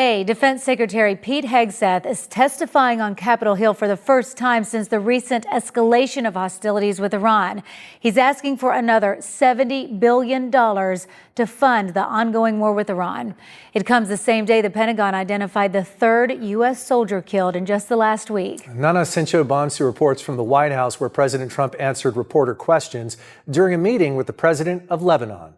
Hey, Defense Secretary Pete Hegseth is testifying on Capitol Hill for the first time since the recent escalation of hostilities with Iran. He's asking for another $70 billion to fund the ongoing war with Iran. It comes the same day the Pentagon identified the third U.S. soldier killed in just the last week. Nana Sincho-Bansu reports from the White House, where President Trump answered reporter questions during a meeting with the president of Lebanon.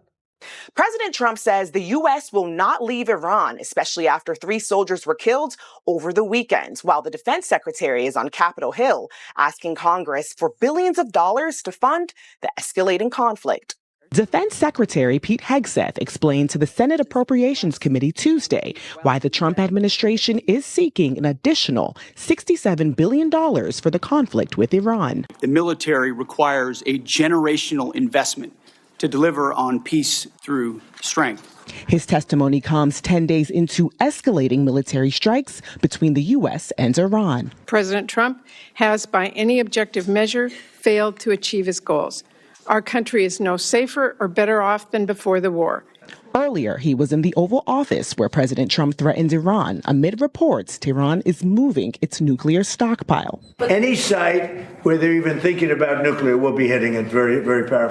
President Trump says the U.S. will not leave Iran, especially after 3 soldiers were killed over the weekend, while the defense secretary is on Capitol Hill asking Congress for billions of dollars to fund the escalating conflict. Defense Secretary Pete Hegseth explained to the Senate Appropriations Committee Tuesday why the Trump administration is seeking an additional $67 billion for the conflict with Iran. The military requires a generational investment to deliver on peace through strength. His testimony comes 10 days into escalating military strikes between the U.S. and Iran. President Trump has, by any objective measure, failed to achieve his goals. Our country is no safer or better off than before the war. Earlier, he was in the Oval Office where President Trump threatened Iran amid reports Tehran is moving its nuclear stockpile. Any site where they're even thinking about nuclear will be hitting it very, very powerfully.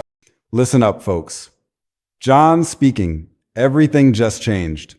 Listen up, folks. John speaking. Everything just changed.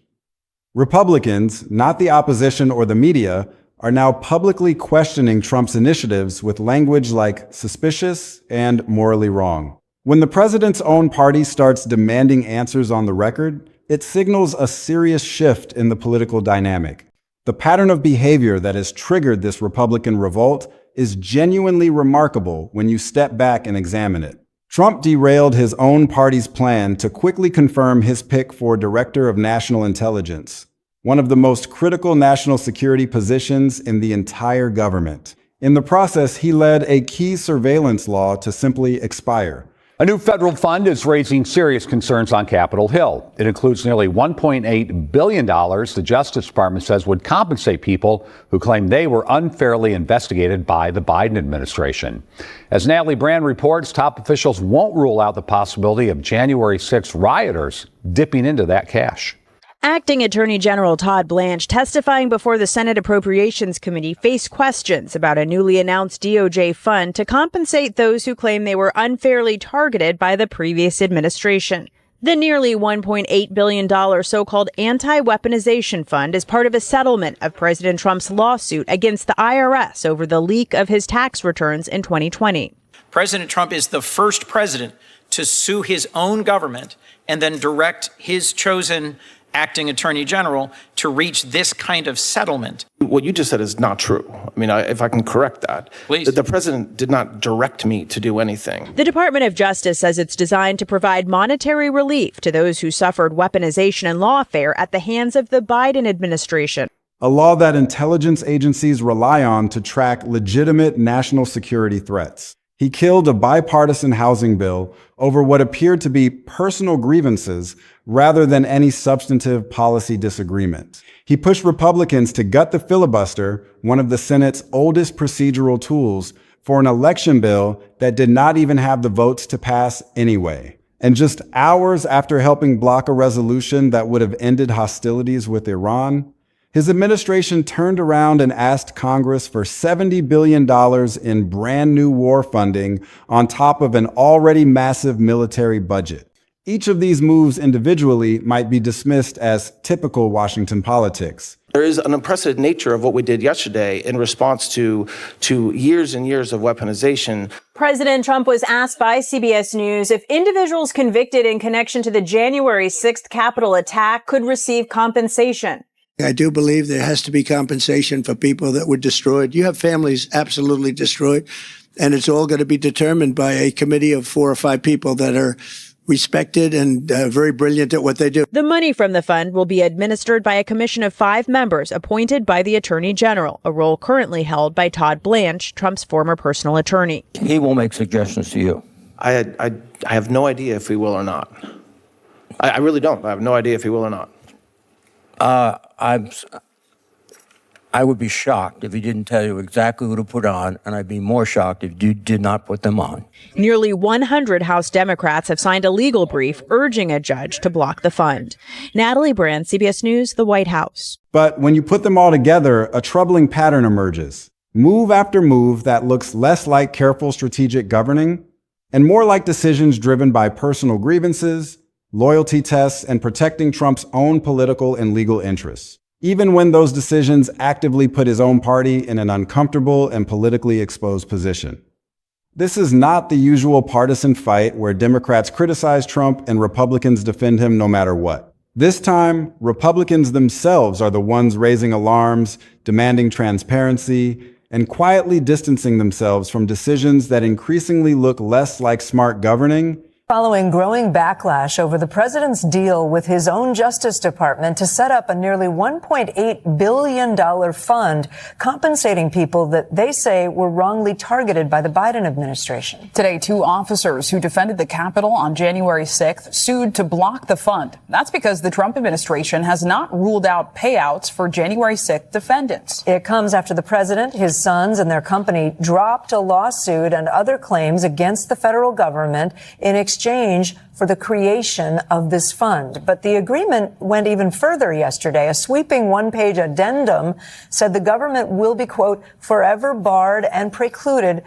Republicans, not the opposition or the media, are now publicly questioning Trump's initiatives with language like suspicious and morally wrong. When the president's own party starts demanding answers on the record, it signals a serious shift in the political dynamic. The pattern of behavior that has triggered this Republican revolt is genuinely remarkable when you step back and examine it. Trump derailed his own party's plan to quickly confirm his pick for Director of National Intelligence, one of the most critical national security positions in the entire government. In the process, he led a key surveillance law to simply expire. A new federal fund is raising serious concerns on Capitol Hill. It includes nearly $1.8 billion the Justice Department says would compensate people who claim they were unfairly investigated by the Biden administration. As Natalie Brand reports, top officials won't rule out the possibility of January 6 rioters dipping into that cash. Acting Attorney General Todd Blanche, testifying before the Senate Appropriations Committee, faced questions about a newly announced DOJ fund to compensate those who claim they were unfairly targeted by the previous administration. The nearly $1.8 billion so-called anti-weaponization fund is part of a settlement of President Trump's lawsuit against the IRS over the leak of his tax returns in 2020. President Trump is the first president to sue his own government and then direct his chosen acting attorney general to reach this kind of settlement. What you just said is not true. I mean, if I can correct that. Please. The president did not direct me to do anything. The Department of Justice says it's designed to provide monetary relief to those who suffered weaponization and lawfare at the hands of the Biden administration. A law that intelligence agencies rely on to track legitimate national security threats. He killed a bipartisan housing bill over what appeared to be personal grievances rather than any substantive policy disagreement. He pushed Republicans to gut the filibuster, one of the Senate's oldest procedural tools, for an election bill that did not even have the votes to pass anyway. And just hours after helping block a resolution that would have ended hostilities with Iran, his administration turned around and asked Congress for $70 billion in brand new war funding on top of an already massive military budget. Each of these moves individually might be dismissed as typical Washington politics. There is an unprecedented nature of what we did yesterday in response to years and years of weaponization. President Trump was asked by CBS News if individuals convicted in connection to the January 6th Capitol attack could receive compensation. I do believe there has to be compensation for people that were destroyed. You have families absolutely destroyed, and it's all going to be determined by a committee of 4 or 5 people that are respected and very brilliant at what they do. The money from the fund will be administered by a commission of 5 members appointed by the Attorney General, a role currently held by Todd Blanche, Trump's former personal attorney. He will make suggestions to you. I have no idea if he will or not. I really don't. I have no idea if he will or not. I would be shocked if he didn't tell you exactly who to put on, and I'd be more shocked if you did not put them on. Nearly 100 House Democrats have signed a legal brief urging a judge to block the fund. Natalie Brand, CBS News, the White House. But when you put them all together, a troubling pattern emerges. Move after move that looks less like careful strategic governing and more like decisions driven by personal grievances, loyalty tests, and protecting Trump's own political and legal interests, even when those decisions actively put his own party in an uncomfortable and politically exposed position. This is not the usual partisan fight where Democrats criticize Trump and Republicans defend him no matter what. This time, Republicans themselves are the ones raising alarms, demanding transparency, and quietly distancing themselves from decisions that increasingly look less like smart governing. Following growing backlash over the president's deal with his own Justice Department to set up a nearly $1.8 billion fund compensating people that they say were wrongly targeted by the Biden administration. Today, 2 officers who defended the Capitol on January 6th sued to block the fund. That's because the Trump administration has not ruled out payouts for January 6th defendants. It comes after the president, his sons, and their company dropped a lawsuit and other claims against the federal government in exchange for the creation of this fund. But the agreement went even further yesterday. A sweeping one-page addendum said the government will be, quote, forever barred and precluded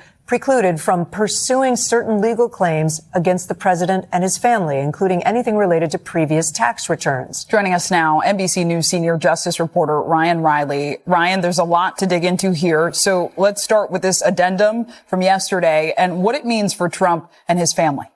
from pursuing certain legal claims against the president and his family, including anything related to previous tax returns. Joining us now, NBC News senior justice reporter Ryan Riley. Ryan, there's a lot to dig into here. So let's start with this addendum from yesterday and what it means for Trump and his family.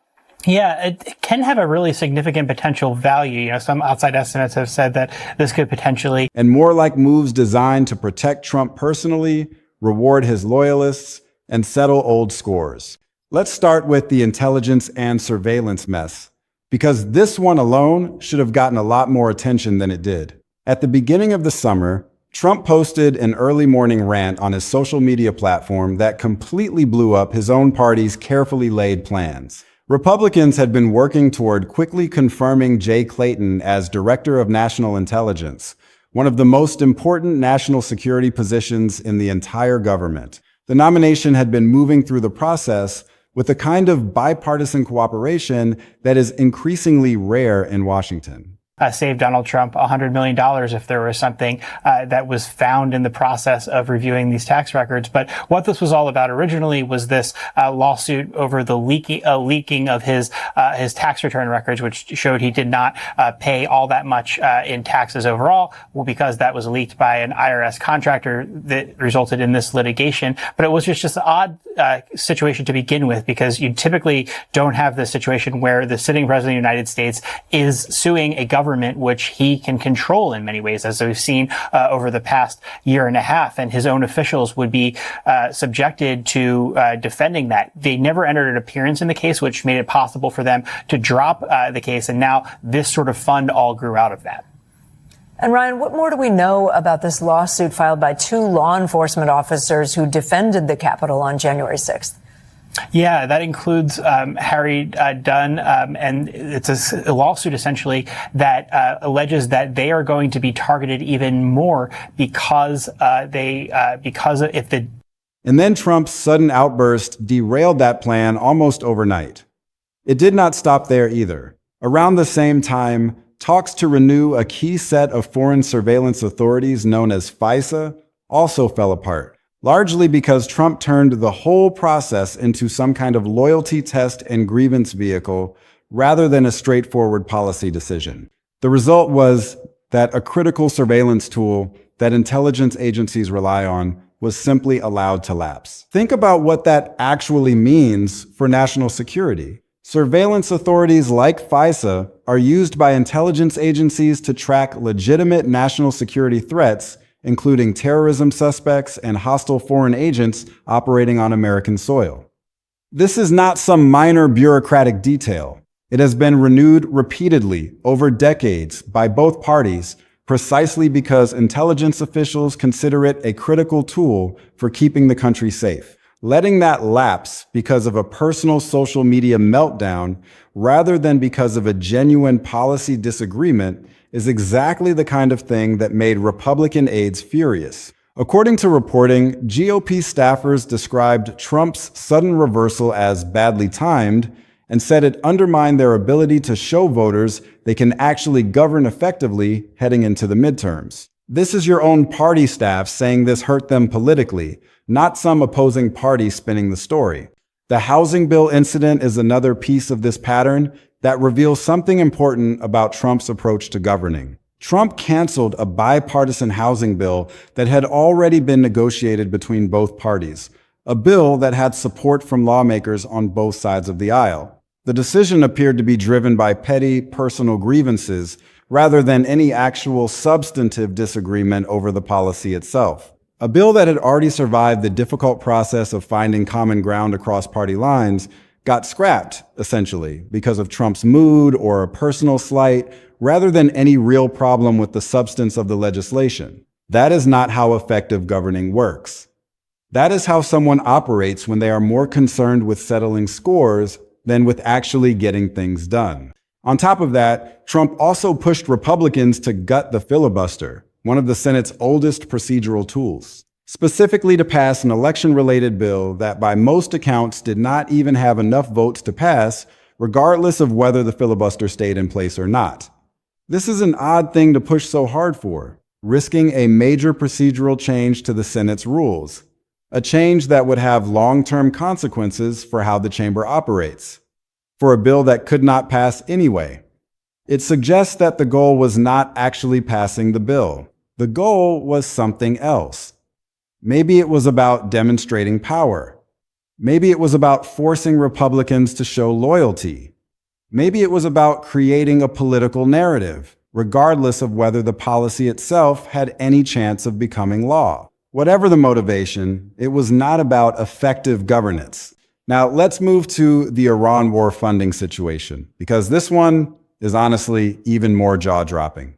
Yeah, it can have a really significant potential value. You know, some outside estimates have said that this could potentially. And more like moves designed to protect Trump personally, reward his loyalists, and settle old scores. Let's start with the intelligence and surveillance mess, because this one alone should have gotten a lot more attention than it did. At the beginning of the summer, Trump posted an early morning rant on his social media platform that completely blew up his own party's carefully laid plans. Republicans had been working toward quickly confirming Jay Clayton as Director of National Intelligence, one of the most important national security positions in the entire government. The nomination had been moving through the process with a kind of bipartisan cooperation that is increasingly rare in Washington. Save Donald Trump $100 million if there was something that was found in the process of reviewing these tax records. But what this was all about originally was this lawsuit over the leaking of his tax return records, which showed he did not pay all that much in taxes overall, because that was leaked by an IRS contractor that resulted in this litigation. But it was just an odd situation to begin with, because you typically don't have this situation where the sitting president of the United States is suing a government which he can control in many ways, as we've seen over the past year and a half, and his own officials would be subjected to defending that. They never entered an appearance in the case, which made it possible for them to drop the case, and now this sort of fund all grew out of that. And Ryan, what more do we know about this lawsuit filed by 2 law enforcement officers who defended the Capitol on January 6th? Yeah, that includes Harry Dunn, and it's a lawsuit essentially that alleges that they are going to be targeted even more because if the. And then Trump's sudden outburst derailed that plan almost overnight. It did not stop there either. Around the same time, talks to renew a key set of foreign surveillance authorities known as FISA also fell apart, largely because Trump turned the whole process into some kind of loyalty test and grievance vehicle rather than a straightforward policy decision. The result was that a critical surveillance tool that intelligence agencies rely on was simply allowed to lapse. Think about what that actually means for national security. Surveillance authorities like FISA are used by intelligence agencies to track legitimate national security threats, including terrorism suspects and hostile foreign agents operating on American soil. This is not some minor bureaucratic detail. It has been renewed repeatedly over decades by both parties, precisely because intelligence officials consider it a critical tool for keeping the country safe. Letting that lapse because of a personal social media meltdown rather than because of a genuine policy disagreement is exactly the kind of thing that made Republican aides furious. According to reporting, GOP staffers described Trump's sudden reversal as badly timed and said it undermined their ability to show voters they can actually govern effectively heading into the midterms. This is your own party staff saying this hurt them politically, not some opposing party spinning the story. The housing bill incident is another piece of this pattern that reveals something important about Trump's approach to governing. Trump canceled a bipartisan housing bill that had already been negotiated between both parties, a bill that had support from lawmakers on both sides of the aisle. The decision appeared to be driven by petty personal grievances rather than any actual substantive disagreement over the policy itself. A bill that had already survived the difficult process of finding common ground across party lines got scrapped, essentially, because of Trump's mood or a personal slight, rather than any real problem with the substance of the legislation. That is not how effective governing works. That is how someone operates when they are more concerned with settling scores than with actually getting things done. On top of that, Trump also pushed Republicans to gut the filibuster, one of the Senate's oldest procedural tools, specifically to pass an election-related bill that by most accounts did not even have enough votes to pass, regardless of whether the filibuster stayed in place or not. This is an odd thing to push so hard for, risking a major procedural change to the Senate's rules, a change that would have long-term consequences for how the chamber operates, for a bill that could not pass anyway. It suggests that the goal was not actually passing the bill. The goal was something else. Maybe it was about demonstrating power. Maybe it was about forcing Republicans to show loyalty. Maybe it was about creating a political narrative, regardless of whether the policy itself had any chance of becoming law. Whatever the motivation, it was not about effective governance. Now, let's move to the Iran war funding situation, because this one is honestly even more jaw-dropping.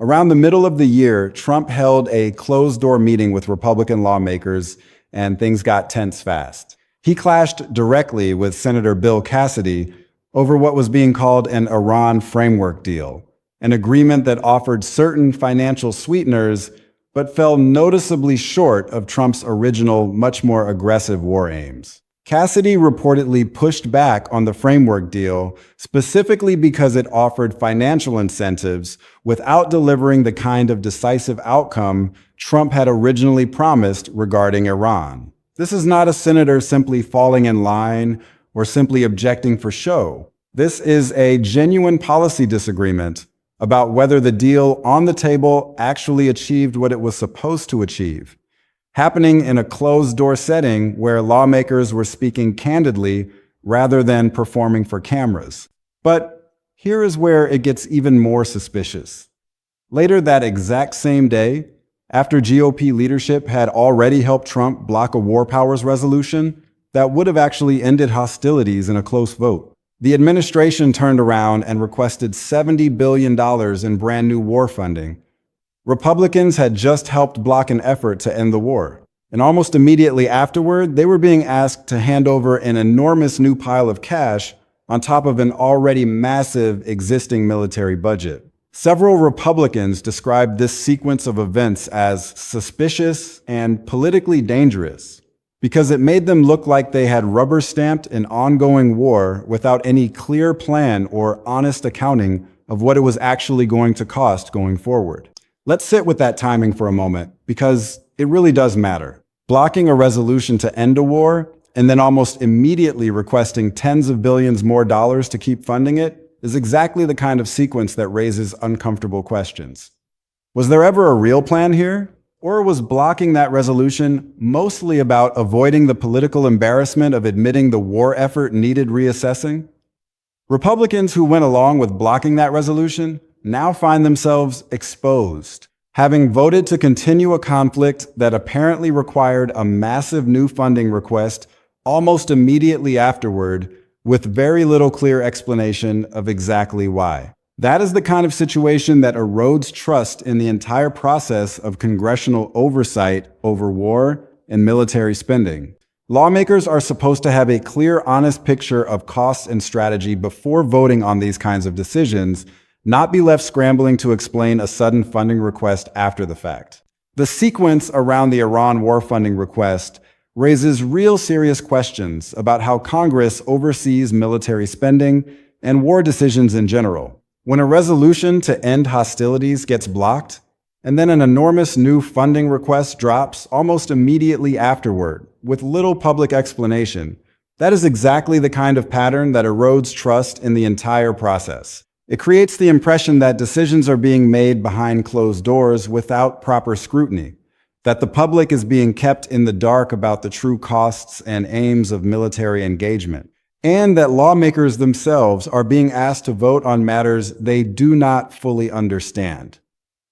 Around the middle of the year, Trump held a closed-door meeting with Republican lawmakers, and things got tense fast. He clashed directly with Senator Bill Cassidy over what was being called an Iran framework deal, an agreement that offered certain financial sweeteners but fell noticeably short of Trump's original, much more aggressive war aims. Cassidy reportedly pushed back on the framework deal specifically because it offered financial incentives without delivering the kind of decisive outcome Trump had originally promised regarding Iran. This is not a senator simply falling in line or simply objecting for show. This is a genuine policy disagreement about whether the deal on the table actually achieved what it was supposed to achieve, happening in a closed-door setting where lawmakers were speaking candidly rather than performing for cameras. But here is where it gets even more suspicious. Later that exact same day, after GOP leadership had already helped Trump block a war powers resolution that would have actually ended hostilities in a close vote, the administration turned around and requested $70 billion in brand new war funding. Republicans had just helped block an effort to end the war, and almost immediately afterward, they were being asked to hand over an enormous new pile of cash on top of an already massive existing military budget. Several Republicans described this sequence of events as suspicious and politically dangerous because it made them look like they had rubber-stamped an ongoing war without any clear plan or honest accounting of what it was actually going to cost going forward. Let's sit with that timing for a moment, because it really does matter. Blocking a resolution to end a war and then almost immediately requesting tens of billions more dollars to keep funding it is exactly the kind of sequence that raises uncomfortable questions. Was there ever a real plan here? Or was blocking that resolution mostly about avoiding the political embarrassment of admitting the war effort needed reassessing? Republicans who went along with blocking that resolution now find themselves exposed, having voted to continue a conflict that apparently required a massive new funding request almost immediately afterward, with very little clear explanation of exactly why. That is the kind of situation that erodes trust in the entire process of congressional oversight over war and military spending. Lawmakers are supposed to have a clear, honest picture of costs and strategy before voting on these kinds of decisions, not be left scrambling to explain a sudden funding request after the fact. The sequence around the Iran war funding request raises real serious questions about how Congress oversees military spending and war decisions in general. When a resolution to end hostilities gets blocked, and then an enormous new funding request drops almost immediately afterward, with little public explanation, that is exactly the kind of pattern that erodes trust in the entire process. It creates the impression that decisions are being made behind closed doors without proper scrutiny, that the public is being kept in the dark about the true costs and aims of military engagement, and that lawmakers themselves are being asked to vote on matters they do not fully understand.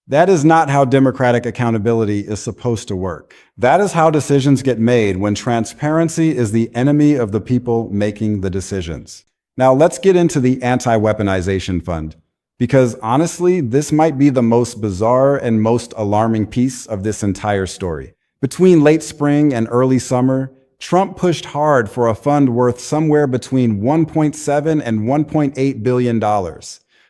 That is not how democratic accountability is supposed to work. That is how decisions get made when transparency is the enemy of the people making the decisions. Now let's get into the anti-weaponization fund, because honestly, this might be the most bizarre and most alarming piece of this entire story. Between late spring and early summer, Trump pushed hard for a fund worth somewhere between $1.7 and $1.8 billion,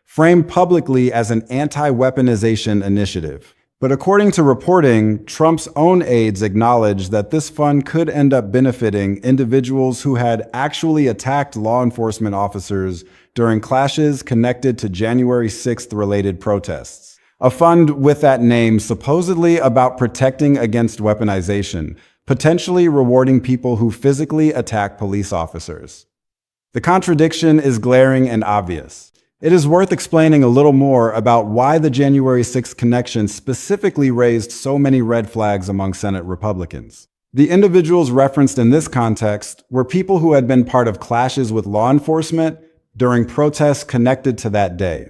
framed publicly as an anti-weaponization initiative. But according to reporting, Trump's own aides acknowledged that this fund could end up benefiting individuals who had actually attacked law enforcement officers during clashes connected to January 6th related protests. A fund with that name supposedly about protecting against weaponization, potentially rewarding people who physically attack police officers. The contradiction is glaring and obvious. It is worth explaining a little more about why the January 6th connection specifically raised so many red flags among Senate Republicans. The individuals referenced in this context were people who had been part of clashes with law enforcement during protests connected to that day,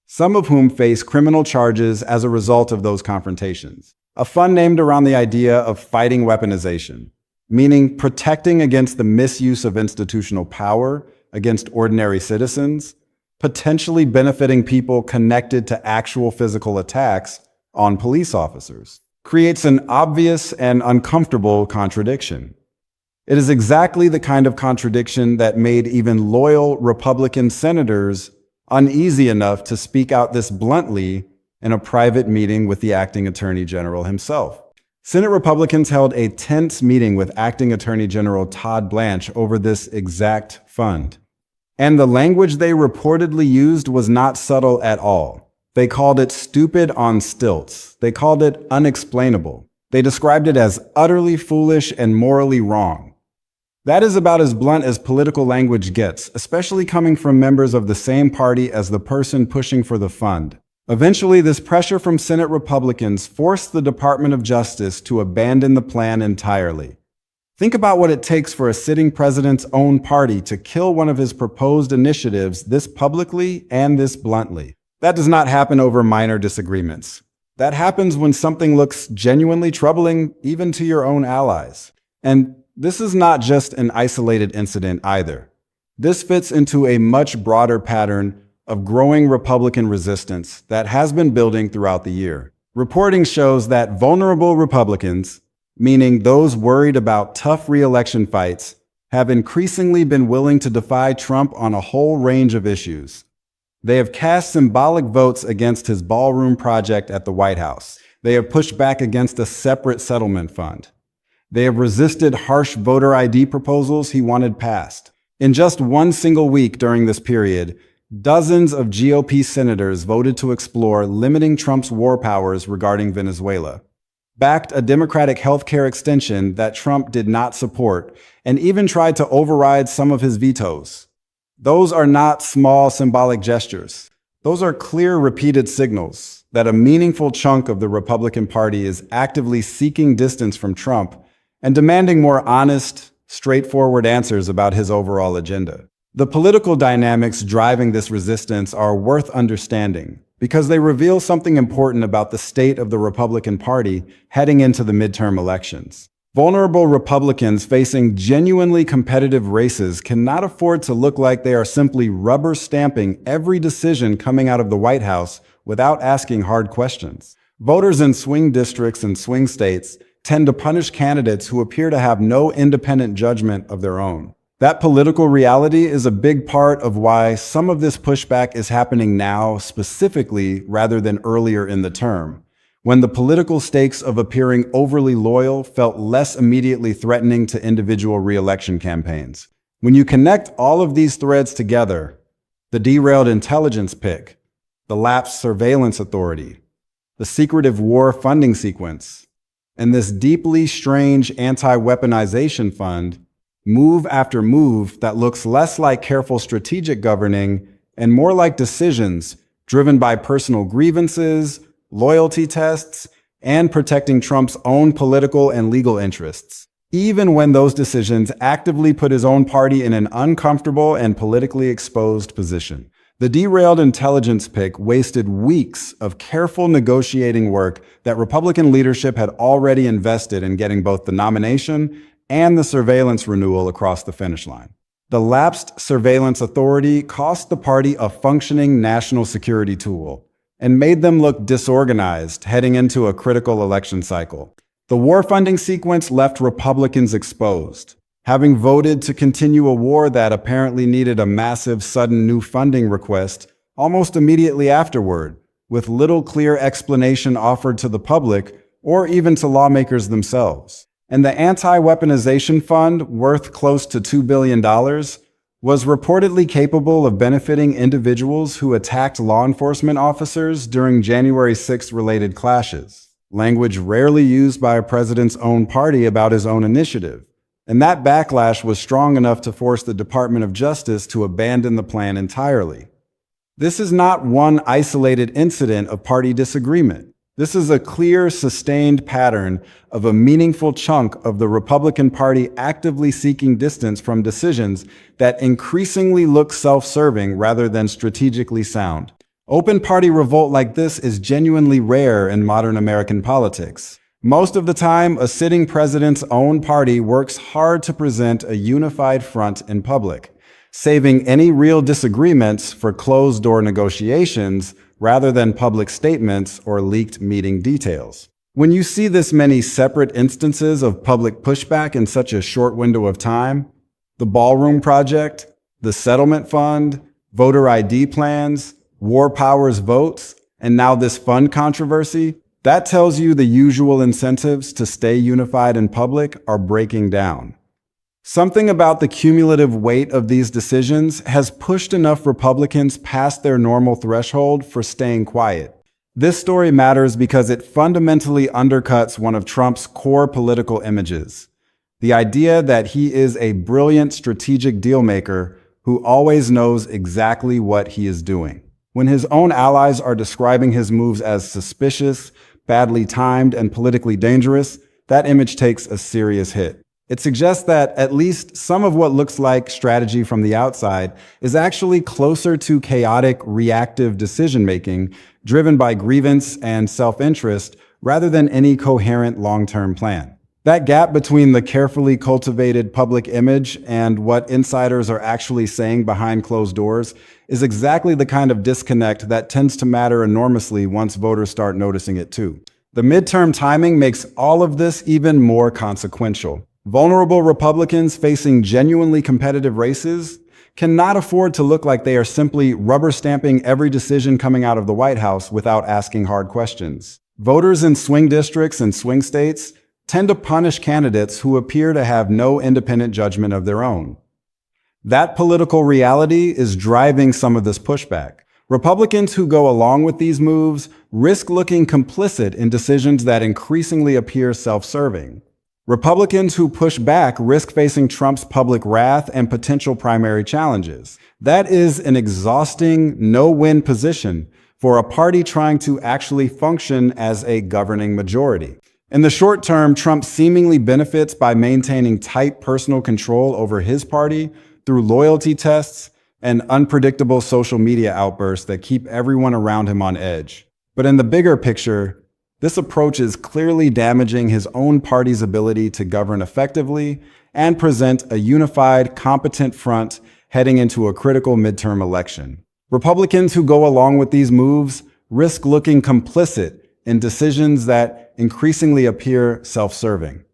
some of whom face criminal charges as a result of those confrontations. A fund named around the idea of fighting weaponization, meaning protecting against the misuse of institutional power against ordinary citizens, potentially benefiting people connected to actual physical attacks on police officers, creates an obvious and uncomfortable contradiction. It is exactly the kind of contradiction that made even loyal Republican senators uneasy enough to speak out this bluntly in a private meeting with the acting Attorney General himself. Senate Republicans held a tense meeting with acting Attorney General Todd Blanche over this exact fund. And the language they reportedly used was not subtle at all. They called it stupid on stilts. They called it unexplainable. They described it as utterly foolish and morally wrong. That is about as blunt as political language gets, especially coming from members of the same party as the person pushing for the fund. Eventually, this pressure from Senate Republicans forced the Department of Justice to abandon the plan entirely. Think about what it takes for a sitting president's own party to kill one of his proposed initiatives this publicly and this bluntly. That does not happen over minor disagreements. That happens when something looks genuinely troubling even to your own allies. And this is not just an isolated incident either. This fits into a much broader pattern of growing Republican resistance that has been building throughout the year. Reporting shows that vulnerable Republicans, meaning those worried about tough re-election fights, have increasingly been willing to defy Trump on a whole range of issues. They have cast symbolic votes against his ballroom project at the White House. They have pushed back against a separate settlement fund. They have resisted harsh voter ID proposals he wanted passed. In just one single week during this period, dozens of GOP senators voted to explore limiting Trump's war powers regarding Venezuela, backed a Democratic health care extension that Trump did not support, and even tried to override some of his vetoes. Those are not small symbolic gestures. Those are clear, repeated signals that a meaningful chunk of the Republican Party is actively seeking distance from Trump and demanding more honest, straightforward answers about his overall agenda. The political dynamics driving this resistance are worth understanding because they reveal something important about the state of the Republican Party heading into the midterm elections. Vulnerable Republicans facing genuinely competitive races cannot afford to look like they are simply rubber stamping every decision coming out of the White House without asking hard questions. Voters in swing districts and swing states tend to punish candidates who appear to have no independent judgment of their own. That political reality is a big part of why some of this pushback is happening now specifically rather than earlier in the term, when the political stakes of appearing overly loyal felt less immediately threatening to individual re-election campaigns. When you connect all of these threads together, the derailed intelligence pick, the lapsed surveillance authority, the secretive war funding sequence, and this deeply strange anti-weaponization fund, move after move that looks less like careful strategic governing and more like decisions driven by personal grievances, loyalty tests, and protecting Trump's own political and legal interests, even when those decisions actively put his own party in an uncomfortable and politically exposed position. The derailed intelligence pick wasted weeks of careful negotiating work that Republican leadership had already invested in getting both the nomination and the surveillance renewal across the finish line. The lapsed surveillance authority cost the party a functioning national security tool and made them look disorganized heading into a critical election cycle. The war funding sequence left Republicans exposed, having voted to continue a war that apparently needed a massive sudden new funding request almost immediately afterward, with little clear explanation offered to the public or even to lawmakers themselves. And the anti-weaponization fund, worth close to $2 billion, was reportedly capable of benefiting individuals who attacked law enforcement officers during January 6th related clashes, language rarely used by a president's own party about his own initiative. And that backlash was strong enough to force the Department of Justice to abandon the plan entirely. This is not one isolated incident of party disagreement. This is a clear, sustained pattern of a meaningful chunk of the Republican Party actively seeking distance from decisions that increasingly look self-serving rather than strategically sound. Open party revolt like this is genuinely rare in modern American politics. Most of the time, a sitting president's own party works hard to present a unified front in public, saving any real disagreements for closed-door negotiations rather than public statements or leaked meeting details. When you see this many separate instances of public pushback in such a short window of time, the Ballroom Project, the Settlement Fund, voter ID plans, war powers votes, and now this fund controversy, that tells you the usual incentives to stay unified in public are breaking down. Something about the cumulative weight of these decisions has pushed enough Republicans past their normal threshold for staying quiet. This story matters because it fundamentally undercuts one of Trump's core political images, the idea that he is a brilliant strategic dealmaker who always knows exactly what he is doing. When his own allies are describing his moves as suspicious, badly timed, and politically dangerous, that image takes a serious hit. It suggests that at least some of what looks like strategy from the outside is actually closer to chaotic, reactive decision-making driven by grievance and self-interest rather than any coherent long-term plan. That gap between the carefully cultivated public image and what insiders are actually saying behind closed doors is exactly the kind of disconnect that tends to matter enormously once voters start noticing it too. The midterm timing makes all of this even more consequential. Vulnerable Republicans facing genuinely competitive races cannot afford to look like they are simply rubber stamping every decision coming out of the White House without asking hard questions. Voters in swing districts and swing states tend to punish candidates who appear to have no independent judgment of their own. That political reality is driving some of this pushback. Republicans who go along with these moves risk looking complicit in decisions that increasingly appear self-serving. Republicans who push back risk facing Trump's public wrath and potential primary challenges. That is an exhausting, no-win position for a party trying to actually function as a governing majority. In the short term, Trump seemingly benefits by maintaining tight personal control over his party through loyalty tests and unpredictable social media outbursts that keep everyone around him on edge. But in the bigger picture, this approach is clearly damaging his own party's ability to govern effectively and present a unified, competent front heading into a critical midterm election. Republicans who go along with these moves risk looking complicit in decisions that increasingly appear self-serving.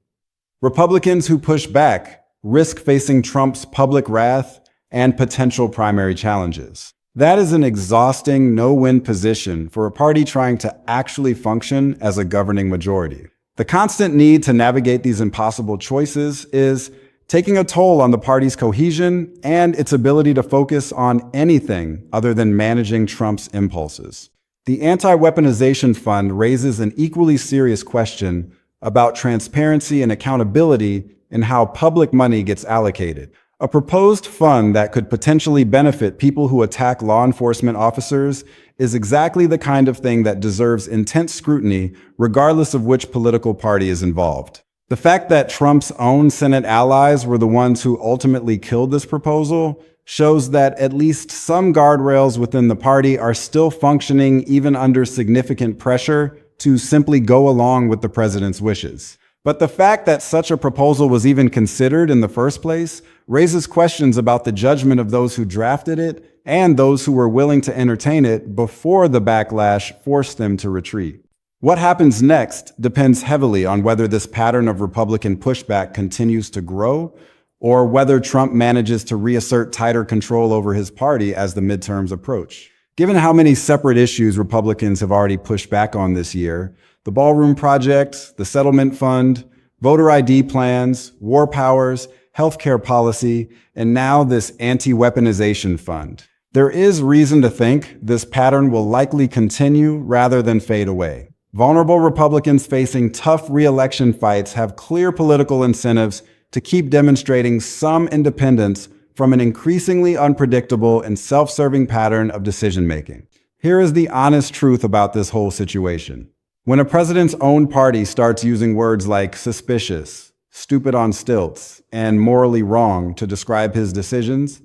Republicans who push back risk facing Trump's public wrath and potential primary challenges. That is an exhausting, no-win position for a party trying to actually function as a governing majority. The constant need to navigate these impossible choices is taking a toll on the party's cohesion and its ability to focus on anything other than managing Trump's impulses. The Anti-Weaponization Fund raises an equally serious question about transparency and accountability in how public money gets allocated. A proposed fund that could potentially benefit people who attack law enforcement officers is exactly the kind of thing that deserves intense scrutiny, regardless of which political party is involved. The fact that Trump's own Senate allies were the ones who ultimately killed this proposal shows that at least some guardrails within the party are still functioning even under significant pressure to simply go along with the president's wishes. But the fact that such a proposal was even considered in the first place raises questions about the judgment of those who drafted it and those who were willing to entertain it before the backlash forced them to retreat. What happens next depends heavily on whether this pattern of Republican pushback continues to grow or whether Trump manages to reassert tighter control over his party as the midterms approach. Given how many separate issues Republicans have already pushed back on this year, the Ballroom Project, the Settlement Fund, voter ID plans, war powers, healthcare policy, and now this anti-weaponization fund, there is reason to think this pattern will likely continue rather than fade away. Vulnerable Republicans facing tough re-election fights have clear political incentives to keep demonstrating some independence from an increasingly unpredictable and self-serving pattern of decision-making. Here is the honest truth about this whole situation. When a president's own party starts using words like suspicious, stupid on stilts, and morally wrong to describe his decisions,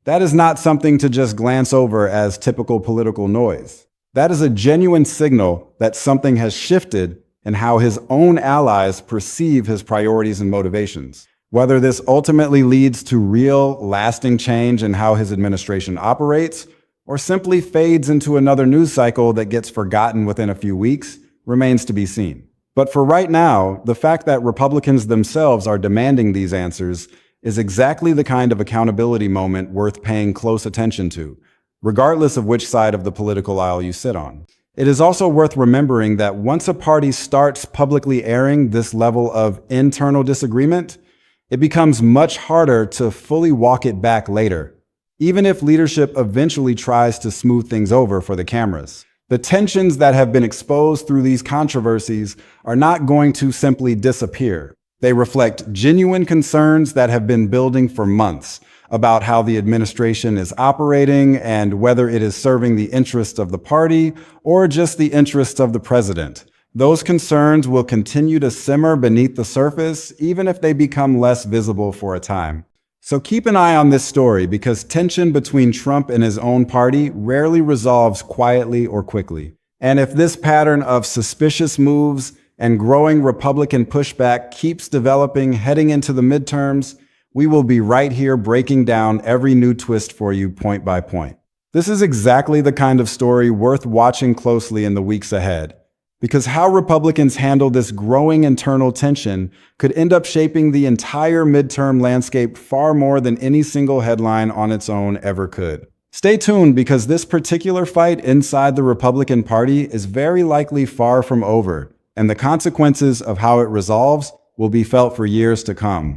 that is not something to just glance over as typical political noise. That is a genuine signal that something has shifted in how his own allies perceive his priorities and motivations. Whether this ultimately leads to real, lasting change in how his administration operates, or simply fades into another news cycle that gets forgotten within a few weeks, remains to be seen. But for right now, the fact that Republicans themselves are demanding these answers is exactly the kind of accountability moment worth paying close attention to, regardless of which side of the political aisle you sit on. It is also worth remembering that once a party starts publicly airing this level of internal disagreement, it becomes much harder to fully walk it back later, even if leadership eventually tries to smooth things over for the cameras. The tensions that have been exposed through these controversies are not going to simply disappear. They reflect genuine concerns that have been building for months about how the administration is operating and whether it is serving the interests of the party or just the interests of the president. Those concerns will continue to simmer beneath the surface, even if they become less visible for a time. So keep an eye on this story because tension between Trump and his own party rarely resolves quietly or quickly. And if this pattern of suspicious moves and growing Republican pushback keeps developing heading into the midterms, we will be right here breaking down every new twist for you point by point. This is exactly the kind of story worth watching closely in the weeks ahead, because how Republicans handle this growing internal tension could end up shaping the entire midterm landscape far more than any single headline on its own ever could. Stay tuned because this particular fight inside the Republican Party is very likely far from over, and the consequences of how it resolves will be felt for years to come.